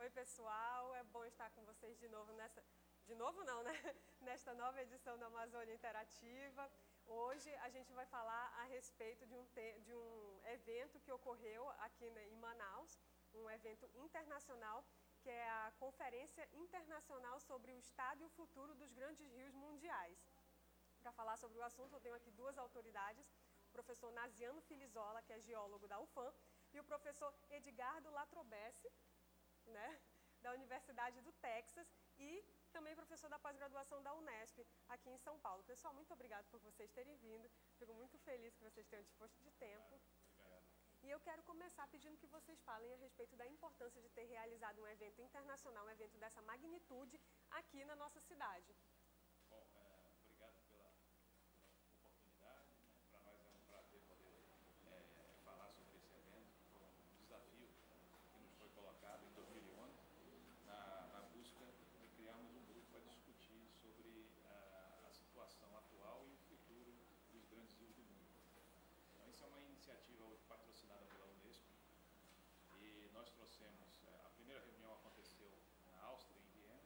Oi, pessoal, é bom estar com vocês de novo nessa... De novo não, né? Nesta nova edição da Amazônia Interativa. Hoje a gente vai falar a respeito de um evento que ocorreu aqui em Manaus, um evento internacional, que é a Conferência Internacional sobre o Estado e o Futuro dos Grandes Rios Mundiais. Para falar sobre o assunto, eu tenho aqui duas autoridades, o professor Naziano Filizola, que é geólogo da UFAM, e o professor Edgardo Latrobessi, né, da Universidade do Texas, e também professor da pós-graduação da Unesp, aqui em São Paulo. Pessoal, muito obrigado por vocês terem vindo. Fico muito feliz que vocês tenham disposto de tempo. Obrigado. E eu quero começar pedindo que vocês falem a respeito da importância de ter realizado um evento internacional, um evento dessa magnitude, aqui na nossa cidade. Bom, obrigado pela oportunidade. Né? Para nós é um prazer poder falar sobre esse evento. Foi um desafio que nos foi colocado em 2011, na busca de criarmos um grupo para discutir sobre a situação atual e o futuro dos grandes rios do mundo. Então, isso é uma iniciativa hoje patrocinada pela Unesp, e nós trouxemos, a primeira reunião aconteceu na Áustria, em Viena,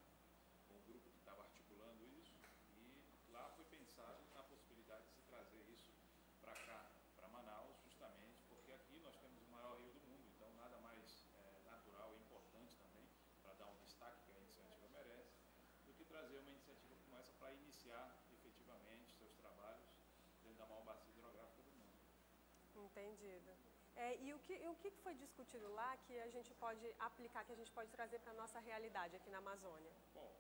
com o grupo que estava articulando isso, e lá foi pensado na possibilidade de se trazer isso para cá, para Manaus, justamente porque aqui nós temos o maior rio do mundo, então nada mais natural e importante também, para dar um destaque que a iniciativa merece, do que trazer uma iniciativa como essa para iniciar efetivamente seus trabalhos dentro da maior bacia hidrográfica do mundo. Entendido. E o que foi discutido lá que a gente pode aplicar, que a gente pode trazer para a nossa realidade aqui na Amazônia? Bom,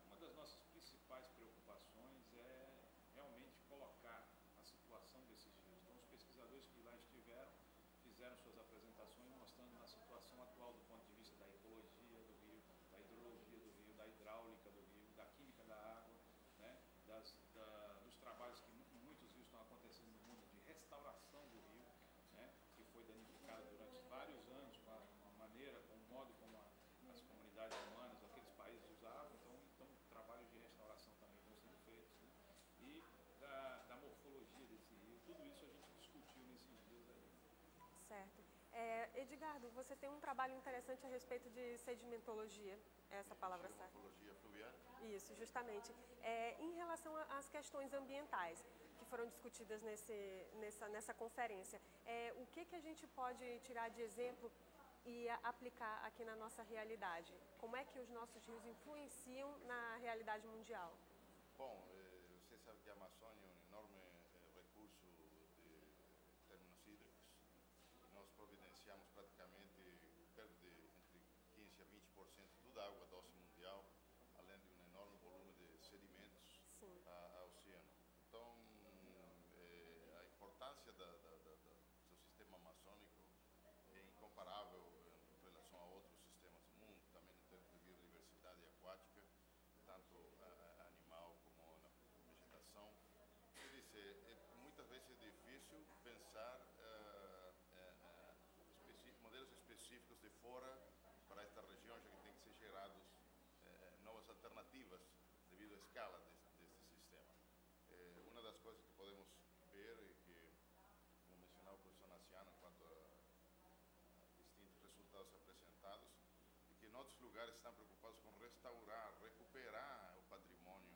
uma das nossas principais preocupações é realmente colocar a situação desses rios. Então, os pesquisadores que lá estiveram fizeram suas apresentações mostrando a situação atual do ponto de vista da ecologia do rio, da hidrologia do rio, da hidráulica do rio, da química da água, né? Dos trabalhos que muitos rios estão acontecendo no mundo de restauração do rio, né? Que foi danificado durante vários anos com a maneira, com o modo como as comunidades humanas, aqueles países usavam. Então trabalhos de restauração também estão sendo feitos, né? E da morfologia desse rio, tudo isso a gente discutiu nesses dias aí. Certo. Edgardo, você tem um trabalho interessante a respeito de sedimentologia, essa palavra certa? Morfologia fluvial? Isso, justamente. Em relação às questões ambientais que foram discutidas nessa conferência, o que a gente pode tirar de exemplo e aplicar aqui na nossa realidade? Como é que os nossos rios influenciam na realidade mundial? Bom, você sabe que a Amazônia é um enorme recurso de termos hídricos. Nós providenciamos praticamente entre 15% a 20% de toda a água doce mundial, além de um enorme volume de sedimentos ao oceano. Então, a importância do sistema amazônico é incomparável em relação a outros sistemas do mundo, também em termos de biodiversidade aquática, tanto animal como na vegetação. Quer dizer, muitas vezes é difícil pensar modelos específicos de fora para esta região, já que tem que ser gerados novas alternativas devido à escala deste sistema. Uma das coisas que podemos ver e que, como mencionava o professor Naziano, quanto a distintos resultados apresentados, é que em outros lugares estão preocupados com restaurar, recuperar o patrimônio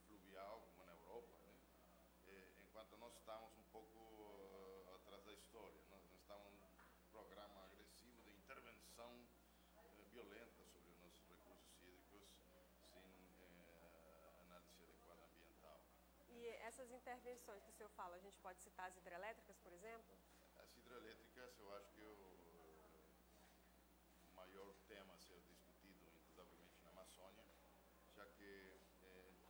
fluvial, como na Europa, né? Enquanto nós estamos um pouco atrás da história. Nós estamos num programa agressivo de intervenção violenta sobre os nossos recursos hídricos, sem análise adequada ambiental. E essas intervenções que o senhor fala, a gente pode citar as hidrelétricas, por exemplo? As hidrelétricas, eu acho que o maior tema a ser discutido, indubitavelmente, na Amazônia, já que,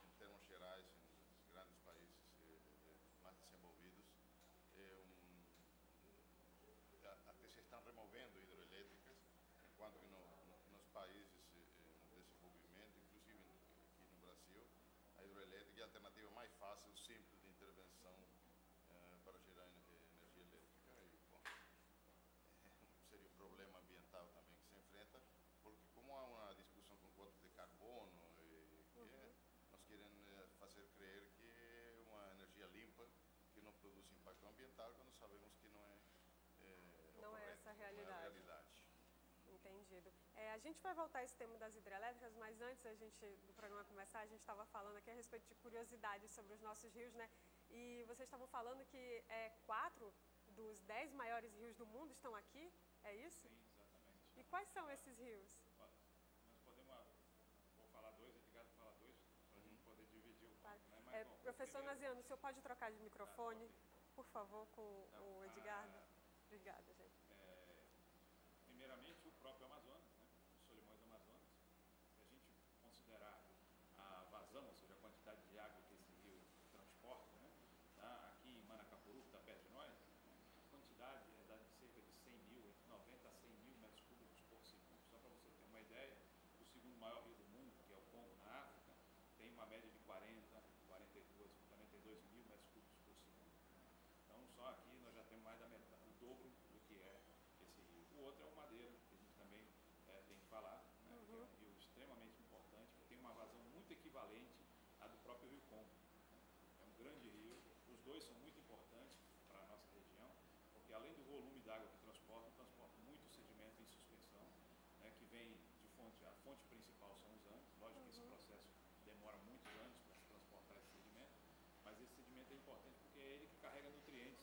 em termos gerais, nos grandes países mais desenvolvidos, até se estão removendo hidrelétricas, enquanto que nos países em desenvolvimento, inclusive aqui no Brasil, a hidrelétrica é a alternativa mais fácil, simples de intervenção para gerar energia elétrica. E, bom, seria um problema ambiental também que se enfrenta, porque como há uma discussão com cotas de carbono, nós queremos fazer crer que é uma energia limpa, que não produz impacto ambiental, quando sabemos que não é essa a realidade. realidade. Entendido. A gente vai voltar a esse tema das hidrelétricas, mas antes do programa começar, a gente estava falando aqui a respeito de curiosidades sobre os nossos rios, né? E vocês estavam falando que 4 dos 10 maiores rios do mundo estão aqui, é isso? Sim, exatamente. E quais são esses rios? Nós podemos, vou falar dois, Edgardo fala dois, para a gente poder dividir o papo, né? Mas, bom, Professor primeiro, Naziano, o senhor pode trocar de microfone, por favor, com Então, o Edgardo? Obrigada, gente. primeiramente, o próprio Amazonas, né? Os Solimões do Amazonas. Se a gente considerar a vazão, ou seja, a quantidade de água que esse rio transporta, né? Aqui em Manacapuru, que está perto de nós, a quantidade é de cerca de 100 mil, entre 90 a 100 mil metros cúbicos por segundo. Só para você ter uma ideia, o segundo maior rio do mundo, que é o Congo, na África, tem uma média de 42 mil metros cúbicos por segundo. Então, só aqui nós já temos mais da metade, o dobro do que é esse rio. O outro é o Madeira, que a gente também tem que falar, né? Que é um rio extremamente importante, que tem uma vazão muito equivalente à do próprio Rio Congo. É um grande rio, os dois são muito importantes para a nossa região, porque além do volume d'água que transporta muito sedimento em suspensão, né? Que vem de fonte, a fonte principal são os Andes. Lógico que esse processo demora muitos anos para se transportar esse sedimento, mas esse sedimento é importante porque é ele que carrega nutrientes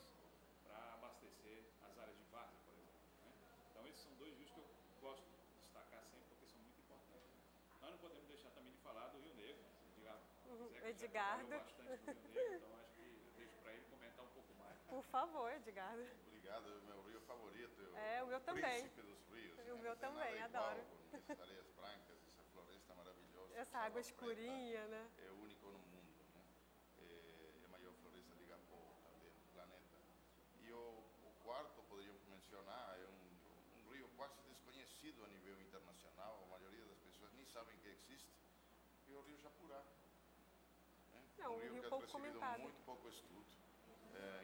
para abastecer as áreas de várzea, por exemplo, né? Então esses são dois rios que eu gosto de destacar sempre porque são muito importantes. Nós não podemos deixar também de falar do Rio Negro, né? Edgardo. Bastante do Rio Negro, então acho que eu deixo para ele comentar um pouco mais. Por favor, Edgardo. Obrigado, é o meu rio favorito. O meu também. Príncipe dos rios. O meu Não tem também, nada igual adoro. Com essas areias brancas, essa floresta maravilhosa. Essa água escurinha, né? É único no mundo, né? É a maior floresta de igapó também do planeta. E o quarto, poderíamos mencionar, é um rio quase desconhecido a nível internacional. A maioria das pessoas nem sabem que existe. É o rio Japurá. É um rio que pouco ha recebido comentado. muito pouco estudo.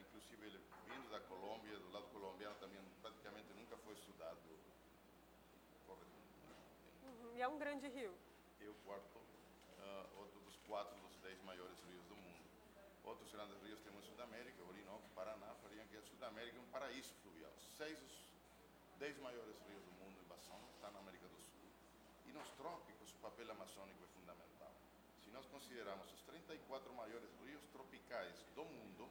Inclusive ele vindo da Colômbia, do lado colombiano também praticamente nunca foi estudado corretamente. E é um grande rio. E o quarto, outro dos 4 dos 10 maiores rios do mundo. Outros grandes rios temos em Sudamérica, Orinoco, Paraná, fariam que a Sudamérica é um paraíso fluvial. 6 dos 10 maiores rios do mundo em Bação estão na América do Sul. E nos trópicos o papel amazônico é fundamental. Se nós considerarmos os 34 maiores rios tropicais do mundo,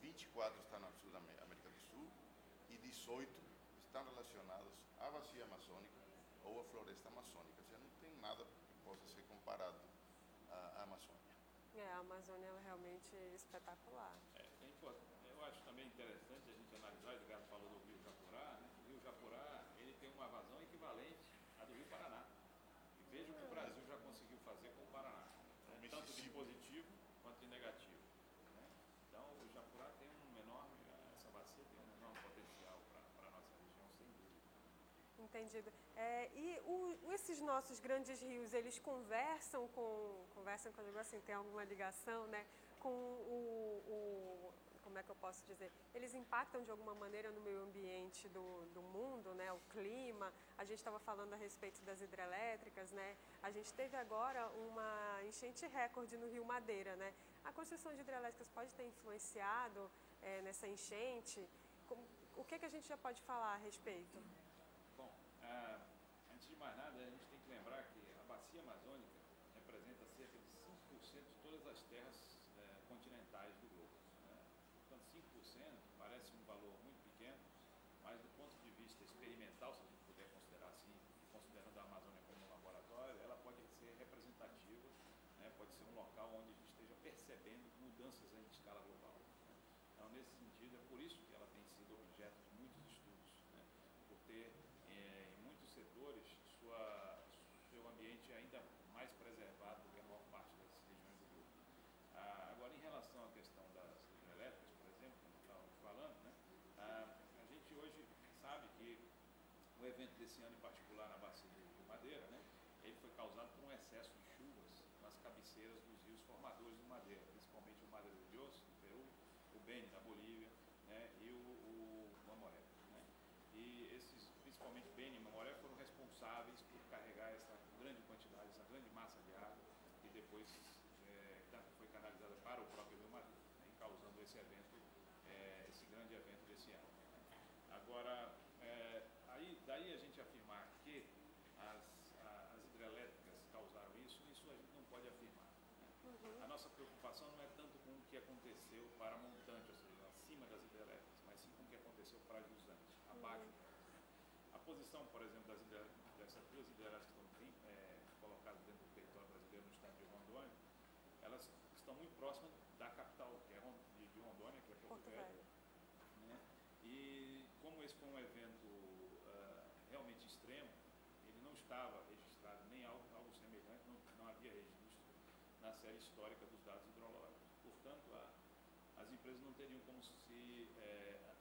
24 estão na América do Sul e 18 estão relacionados à bacia amazônica ou à floresta amazônica. Ou seja, não tem nada que possa ser comparado à Amazônia. A Amazônia é realmente espetacular. Eu acho também interessante a gente analisar, o Edgardo falou do Rio Japurá, né? O Rio Japurá ele tem uma vazão equivalente à do Rio Paraná. E veja o que o Brasil já conseguiu fazer com o Paraná, né? Tanto de positivo quanto de negativo, né? Então o Japurá tem essa bacia tem um enorme potencial para a nossa região, sem dúvida. Entendido. Esses nossos grandes rios, eles conversam, quando eu digo assim, tem alguma ligação, né, com como é que eu posso dizer? Eles impactam de alguma maneira no meio ambiente do mundo, né, o clima. A gente estava falando a respeito das hidrelétricas, né? A gente teve agora uma enchente recorde no Rio Madeira, né? A construção de hidrelétricas pode ter influenciado nessa enchente? O que a gente já pode falar a respeito? Bom, antes de mais nada, a gente tem que lembrar que a bacia amazônica representa cerca de 5% de todas as terras continentais do globo, né? Portanto, 5% parece um valor muito pequeno, mas do ponto de vista experimental, se a gente puder considerar assim, considerando a Amazônia como um laboratório, ela pode ser representativa, né? Pode ser um local onde a gente esteja percebendo mudanças em escala global, né? Então, nesse sentido, é por isso que ela tem sido objeto de muitos estudos, né? Por ter, em muitos setores, seu ambiente ainda mais preservado do que a maior parte das regiões do globo. Agora, em relação à questão das hidrelétricas, por exemplo, como estávamos falando, né? A gente hoje sabe que o evento desse ano em particular na bacia do Rio Madeira, né? Ele foi causado por um excesso de chuvas nas cabeceiras dos rios formadores do Madeira, principalmente o Madre de Dios, no Peru, o Beni, na Bolívia, né? E o Mamoré, né? E esses, principalmente Beni e Mamoré, foram responsáveis por carregar essa grande quantidade, essa grande massa de água que depois foi canalizada para o próprio Rio Madeira, né? Causando esse evento, esse grande evento desse ano, né? Agora, daí a gente afirmar A nossa preocupação não é tanto com o que aconteceu para Montante, ou seja, acima das hidrelétricas, mas sim com o que aconteceu para Jusante, abaixo delas. A posição, por exemplo, dessas duas hidrelétricas que estão colocadas dentro do território brasileiro, no estado de Rondônia, elas estão muito próximas da capital, que é de Rondônia, que é Porto Velho. Né? E como esse foi um evento realmente extremo, ele não estava registrado nem algo semelhante, não havia registro na série histórica dos dados hidrológicos. Portanto, as empresas não teriam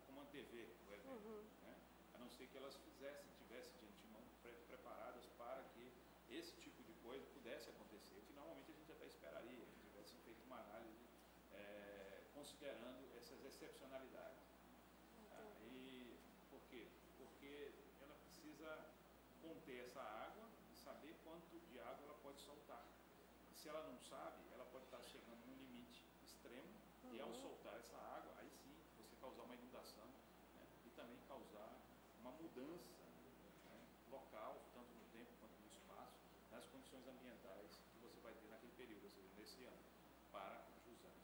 como antever o evento, né? A não ser que elas tivessem de antemão preparadas para que esse tipo de coisa pudesse acontecer, que normalmente a gente até esperaria que tivessem feito uma análise considerando essas excepcionalidades. E por quê? Porque ela precisa conter essa água e saber quanto de água ela pode soltar. Se ela não sabe, ela pode estar chegando num limite extremo e ao soltar essa água, aí sim você causar uma inundação, né? E também causar uma mudança, né, local, tanto no tempo quanto no espaço, nas condições ambientais que você vai ter naquele período, ou seja, nesse ano, para Jusante.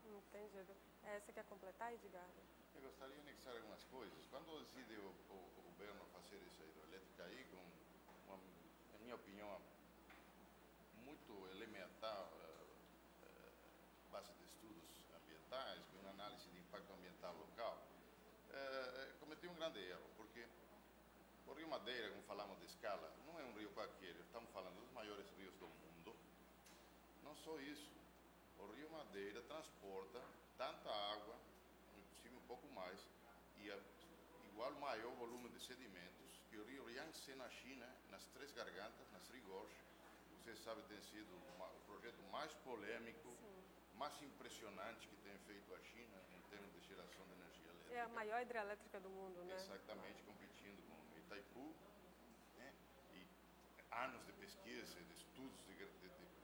Entendido. Você quer completar, Edgardo? Eu gostaria de anexar algumas coisas. Quando decide o governo fazer essa hidrelétrica aí, com uma, em minha opinião, muito elementar base de estudos ambientais, com uma análise de impacto ambiental local, cometeu um grande erro, porque o Rio Madeira, como falamos de escala, não é um rio qualquer, estamos falando dos maiores rios do mundo. Não só isso, o Rio Madeira transporta tanta água, inclusive um pouco mais, e igual maior volume de sedimentos que o Rio Yangtze na China, nas Três Gargantas, nas Three Gorges. Você sabe, tem sido o projeto mais polêmico, mais impressionante que tem feito a China em termos de geração de energia elétrica. É a maior hidrelétrica do mundo, né? Exatamente, competindo com Itaipu, né? E anos de pesquisa, de estudos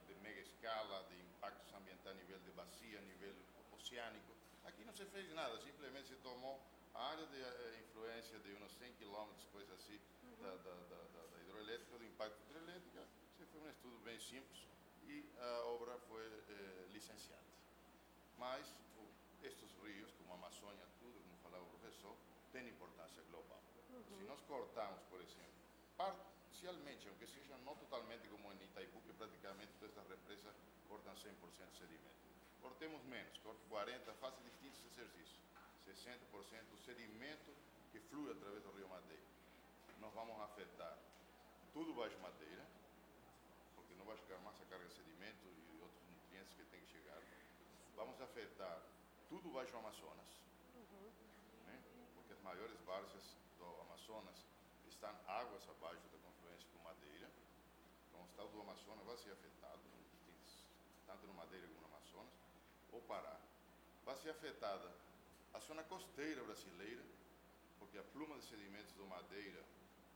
de mega escala, de impactos ambientais a nível de bacia, a nível oceânico. Aqui não se fez nada, simplesmente se tomou a área de influência de uns 100 quilômetros, coisa assim, da hidroelétrica, do impacto hidroelétrico. Isso foi um estudo bem simples e a obra foi licenciada. Mas estes rios, como a Amazônia, tudo, como falava o professor, têm importância global. Se nós cortarmos, por exemplo, parcialmente, aunque seja não totalmente como em Itaipu, que praticamente todas as represas cortam 100% de sedimento. Cortemos menos, corte 40%, faça distintos exercícios. 60% do sedimento que flui através do Rio Madeira. Nós vamos afetar tudo Baixo Madeira, porque não vai chegar mais a carga de sedimento e outros nutrientes que tem que chegar. Vamos afetar tudo Baixo Amazonas, né? Porque as maiores várzeas do Amazonas estão águas abaixo da confluência com Madeira. Então o estado do Amazonas vai ser afetado, tanto no Madeira como no Amazonas, ou Pará. Vai ser afetada a zona costeira brasileira, porque a pluma de sedimentos do Madeira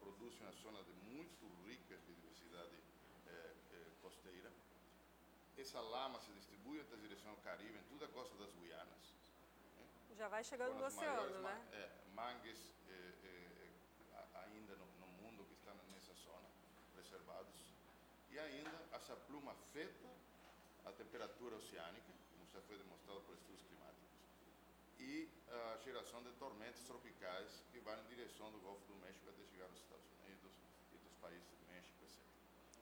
produz uma zona de muito rica biodiversidade costeira. Essa lama se distribui até a direção ao Caribe, em toda a costa das Guianas. Já vai chegando no oceano, né? Mangues ainda no mundo que estão nessa zona, preservados. E ainda essa pluma afeta a temperatura oceânica, como já foi demonstrado por estudos climáticos, e a geração de tormentas tropicais que vão em direção do Golfo do México até chegar nos Estados Unidos e dos países do México, etc.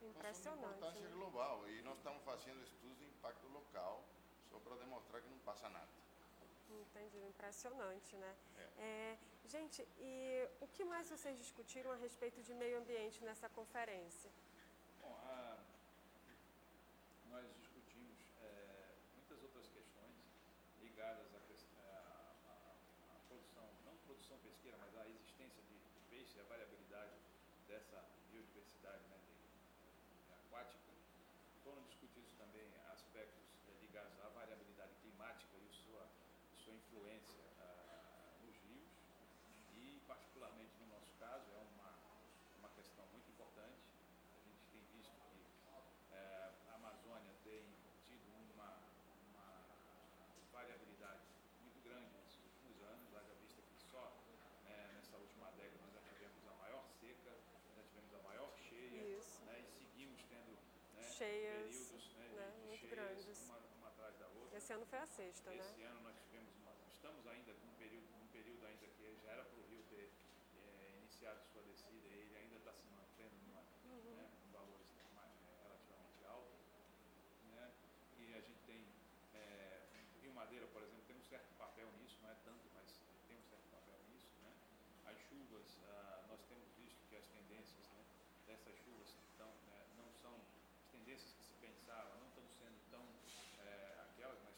Impressionante. Então, são de importância global, e nós estamos fazendo estudos de impacto local só para demonstrar que não passa nada. Entendi, impressionante, né? Gente, e o que mais vocês discutiram a respeito de meio ambiente nessa conferência? Bom, nós discutimos muitas outras questões ligadas à produção, não produção pesqueira, mas à existência de peixe, a variabilidade dessa biodiversidade, né, aquática. Foram discutidos também aspectos ligados à variabilidade climática e sua influência nos rios, e particularmente no nosso caso é uma questão muito importante. A gente tem visto que a Amazônia tem tido uma variabilidade muito grande nesses últimos anos, haja vista que só nessa última década nós já tivemos a maior seca, já tivemos a maior cheia, né, e seguimos tendo cheias, períodos muito de grandes. esse ano foi a sexta, né? Esse ano nós estamos ainda num período ainda que já era para o rio ter iniciado sua descida, e ele ainda está se mantendo em valores relativamente altos, né? E a gente tem o Rio Madeira, por exemplo, tem um certo papel nisso, não é tanto, mas tem um certo papel nisso, né? As chuvas, nós temos visto que as tendências, né, dessas chuvas não são as tendências que se pensava, não estão sendo tão aquelas, mas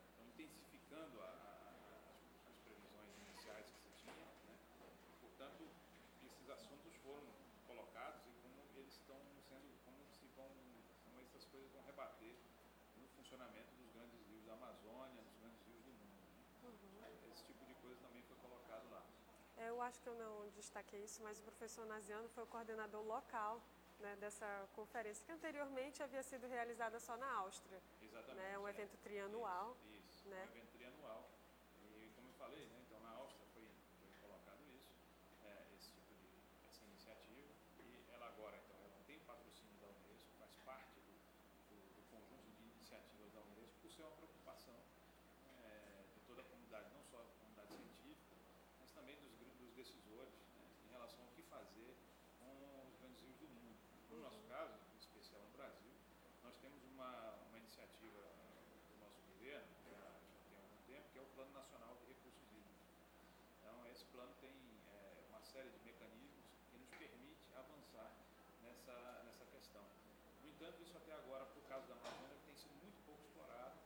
estão intensificando as previsões iniciais que se tinha, né? Portanto, esses assuntos foram colocados e como eles estão sendo, como essas coisas vão rebater no funcionamento dos grandes rios da Amazônia, dos grandes rios do mundo, né? Esse tipo de coisa também foi colocado lá. Eu acho que eu não destaquei isso, mas o professor Naziano foi o coordenador local, né, dessa conferência, que anteriormente havia sido realizada só na Áustria. Exatamente. Né, um evento trianual. Isso, né? Um evento trianual. E como eu falei, né, então na Áustria foi colocado isso, essa iniciativa, e ela agora, então, ela tem patrocínio da Unesco, faz parte do conjunto de iniciativas da Unesco, por ser uma preocupação de toda a comunidade, não só a comunidade científica, mas também dos decisores, né, em relação ao que fazer com os grandes rios do mundo. No nosso caso, em especial no Brasil, nós temos uma iniciativa do nosso governo, já tem algum tempo, que é o Plano Nacional de Recursos Hídricos. Então, esse plano tem uma série de mecanismos que nos permite avançar nessa questão. No entanto, isso até agora, por causa da Amazônia, tem sido muito pouco explorado.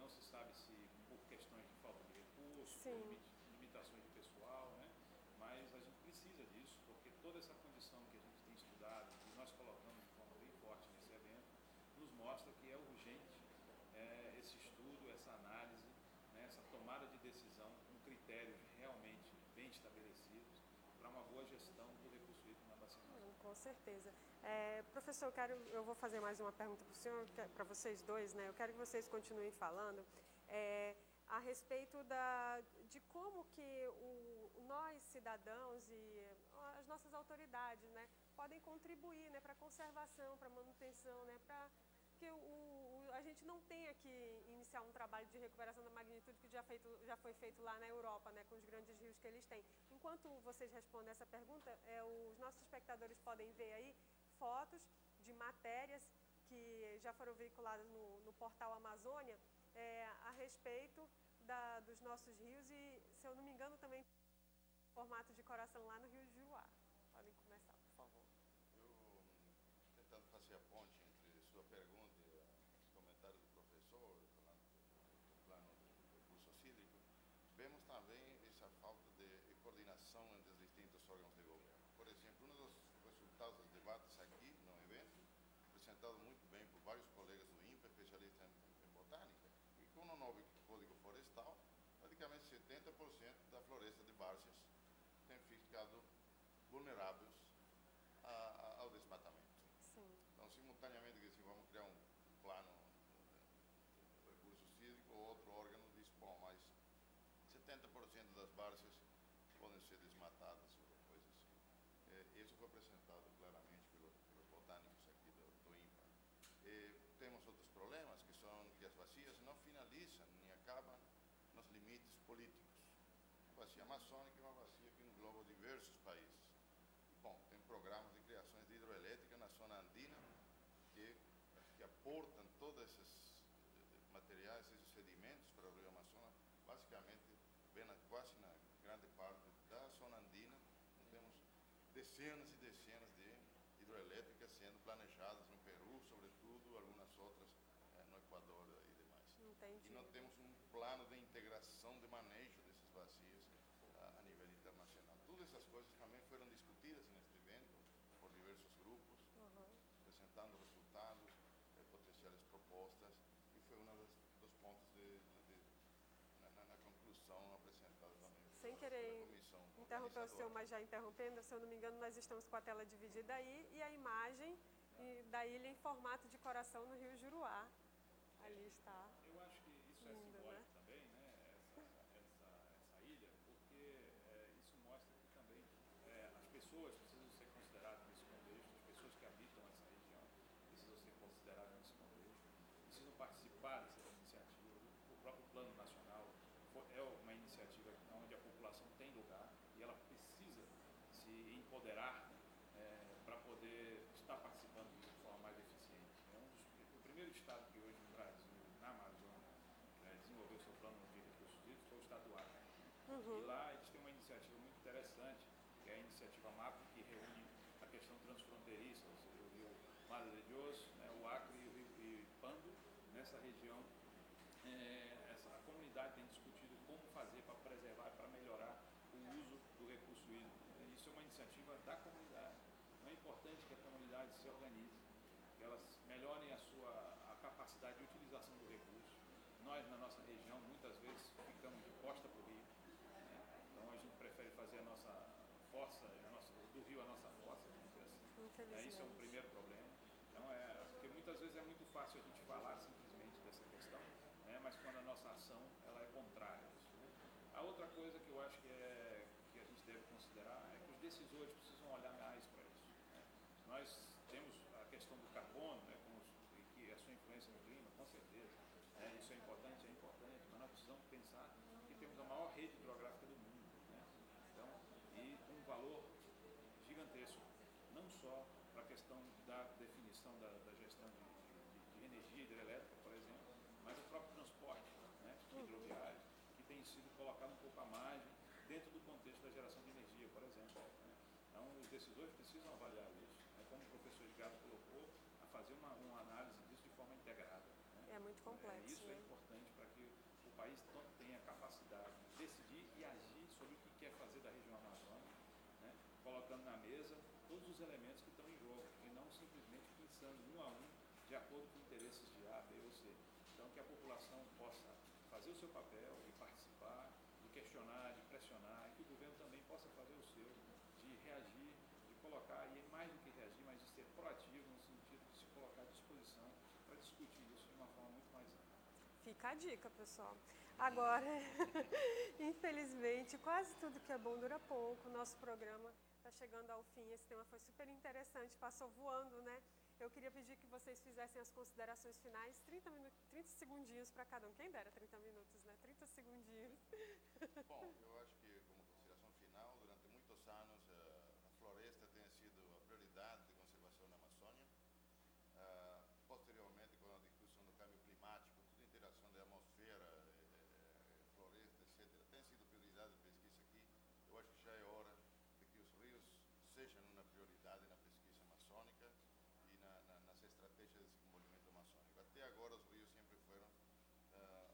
Não se sabe se por questões de falta de recursos, por limitações de pessoal, né? Mas a gente precisa disso, porque toda essa condição que a gente tem estudado, e nós colocamos de forma bem forte nesse evento, nos mostra que é urgente esse estudo, essa análise, né, essa tomada de decisão com critérios realmente bem estabelecidos para uma boa gestão do recurso hídrico na bacia amazônica. Com certeza. Professor, eu vou fazer mais uma pergunta para o senhor, para vocês dois, né? Eu quero que vocês continuem falando a respeito de como que nós, cidadãos e as nossas autoridades, né, podem contribuir, né, para a conservação, para a manutenção, né, para que a gente não tenha que iniciar um trabalho de recuperação da magnitude que já foi feito lá na Europa, né, com os grandes rios que eles têm. Enquanto vocês respondem essa pergunta, os nossos espectadores podem ver aí fotos de matérias que já foram veiculadas no portal Amazônia a respeito dos nossos rios e, se eu não me engano, também formato de coração lá no Rio Juruá. Podem começar, por favor. Eu, tentando fazer a ponte entre sua pergunta e os comentários do professor, falando do plano de recursos hídricos, vemos também essa falta de coordenação entre os distintos órgãos de governo. Por exemplo, um dos resultados dos debates aqui no evento, apresentado muito bem por vários colegas do INPA, especialistas em botânica, e com o novo Código Florestal, praticamente 70% da floresta de várzeas tem ficado vulneráveis ao desmatamento. Sim. Então, simultaneamente, que se vamos criar um plano de recursos hídricos, o outro órgano diz, bom, mas 70% das várzeas podem ser desmatadas, ou coisas assim. Isso foi apresentado claramente pelos botânicos aqui do INPA. Temos outros problemas, que são que as bacias não finalizam nem acabam nos limites políticos. A bacia amazônica é uma bacia que engloba diversos países. Bom, tem programas de criações de hidroelétrica na zona andina que aportam todos esses materiais, esses sedimentos para o rio Amazonas, basicamente vem quase na grande parte da zona andina. Temos dezenas e dezenas de hidroelétricas sendo planejadas no Peru, sobretudo, algumas outras no Equador e demais. Entendi. E não temos um plano de integração de manejo dessas bacias a nível internacional. Todas essas coisas também foram discutidas neste evento por diversos grupos, apresentando resultados, potenciais propostas, e foi um dos pontos na conclusão apresentada também Sem pela querer comissão interromper o senhor, organizadora. mas já interrompendo, se eu não me engano, nós estamos com a tela dividida aí e a imagem da ilha em formato de coração no Rio Juruá. Ali está. Eu acho que isso lindo, é simbólico, né? também, né? Essa ilha, porque isso mostra que também as pessoas precisam ser consideradas nesse contexto, as pessoas que habitam essa região precisam ser consideradas nesse contexto, precisam participar dessa iniciativa. O próprio Plano Nacional é uma iniciativa onde a população tem lugar e ela precisa se empoderar para poder estar participando de forma mais eficiente. O primeiro estado que hoje no Brasil, na Amazônia, desenvolveu seu plano de recursos hídricos foi o estado do Acre. E lá eles têm uma iniciativa muito interessante, que é a iniciativa MAPA, que reúne a questão transfronteiriça, ou seja, o rio Madre de Dios, o Acre e o rio Pando. Nessa região, a comunidade tem discutido como fazer para preservar e para melhorar o uso do recurso hídrico. Isso é uma iniciativa da comunidade. Então é importante que a comunidade se organize, que elas melhorem a capacidade de utilização do recurso. Nós, na nossa região, muitas vezes ficamos de costa para o rio, então a gente prefere fazer a nossa fossa, do rio a nossa fossa, vamos dizer assim. Isso é um primeiro problema. Então, porque muitas vezes é muito fácil a gente falar simplesmente dessa questão, mas quando a nossa ação ela é contrária a isso. A outra coisa que eu acho que a gente deve considerar é que os decisores precisam olhar mais para isso. Nós temos a questão do carbono, que a sua influência no clima, com certeza. Isso é importante, mas nós precisamos pensar que temos a maior rede hidrográfica do mundo. Então, e um valor gigantesco, não só para a questão da definição da gestão de energia hidrelétrica, por exemplo, mas o próprio transporte hidroviário, que tem sido colocado um pouco à margem dentro do contexto da geração de energia, por exemplo. Então, os decisores precisam avaliar isso, como o professor Edgardo colocou, a fazer uma análise disso de forma integrada. É muito complexo. Isso é importante para que o país tenha a capacidade de decidir e agir sobre o que quer fazer da região amazônica, colocando na mesa todos os elementos que estão em jogo, e não simplesmente pensando um a um, de acordo com interesses de A, B ou C. Então, que a população possa fazer o seu papel e participar, de questionar, de pressionar, e que o governo também possa fazer o seu, de reagir, de colocar, e mais do que reagir, mas de ser proativo no sentido de se colocar à disposição para discutir isso de uma forma muito mais ampla. Fica a dica, pessoal. Agora, infelizmente, quase tudo que é bom dura pouco. Nosso programa está chegando ao fim. Esse tema foi super interessante, passou voando, né? Eu queria pedir que vocês fizessem as considerações finais, 30 segundinhos para cada um. Quem dera 30 minutos, né? 30 segundinhos. Bom, eu acho que como consideração final, durante muitos anos a floresta tem sido a prioridade de conservação na Amazônia. Posteriormente, com a discussão do câmbio climático, toda a interação da atmosfera, floresta, etc., tem sido prioridade de pesquisa aqui. Eu acho que já é hora de que os rios sejam uma prioridade na pesquisa amazônica e nas estratégias de desenvolvimento amazônico. Até agora, os rios sempre foram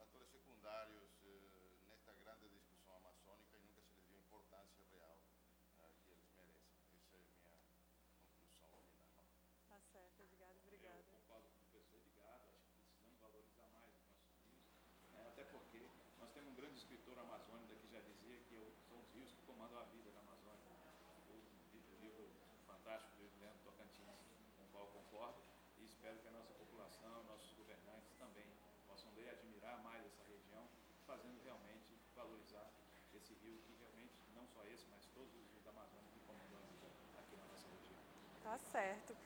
atores secundários nesta grande discussão amazônica e nunca se lhes deu a importância real que eles merecem. Essa é a minha conclusão final. Tá certo, Edgardo, obrigada. Eu concordo com o professor Edgardo, acho que precisamos valorizar mais os nossos rios, até porque nós temos um grande escritor amazônico que já dizia que são os rios que comandam a vida na Amazônia. O livro fantástico do Leandro Tocantins, com o qual eu concordo, e espero que a nossa população, nossos governantes também possam ler e admirar mais essa região, fazendo realmente valorizar esse rio que realmente, não só esse, mas todos os rios da Amazônia que comandam a vida aqui na nossa região. Tá certo.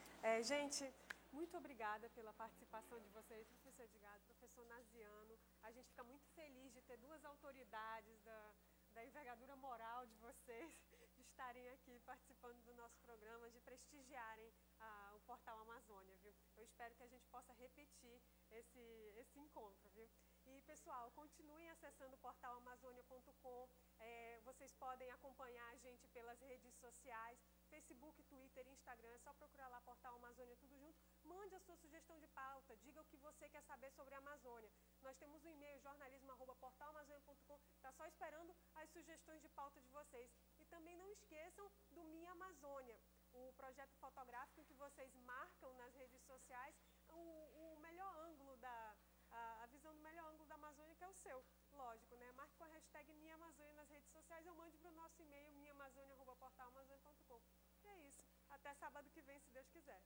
Gente, muito obrigada pela participação de vocês, professor Edgardo, professor Naziano. A gente fica muito feliz de ter duas autoridades da envergadura moral de vocês, de estarem aqui participando do nosso programa, de prestigiarem o Portal Amazônia, viu? Eu espero que a gente possa repetir esse encontro, viu? E, pessoal, continuem acessando o portalamazônia.com. Vocês podem acompanhar a gente pelas redes sociais, Facebook, Twitter, Instagram. É só procurar lá Portal Amazônia, tudo junto. Mande a sua sugestão de pauta, diga o que você quer saber sobre a Amazônia. Nós temos um e-mail, jornalismo@portalamazônia.com. Está só esperando as sugestões de pauta de vocês. E também não esqueçam do Minha Amazônia, o projeto fotográfico em que vocês marcam nas redes sociais o melhor ângulo a visão do melhor ângulo da Amazônia, que é o seu, lógico, né? Marque com a hashtag Minha Amazônia nas redes sociais ou mande para o nosso e-mail, minhaamazônia@portalamazônia.com. E é isso. Até sábado que vem, se Deus quiser.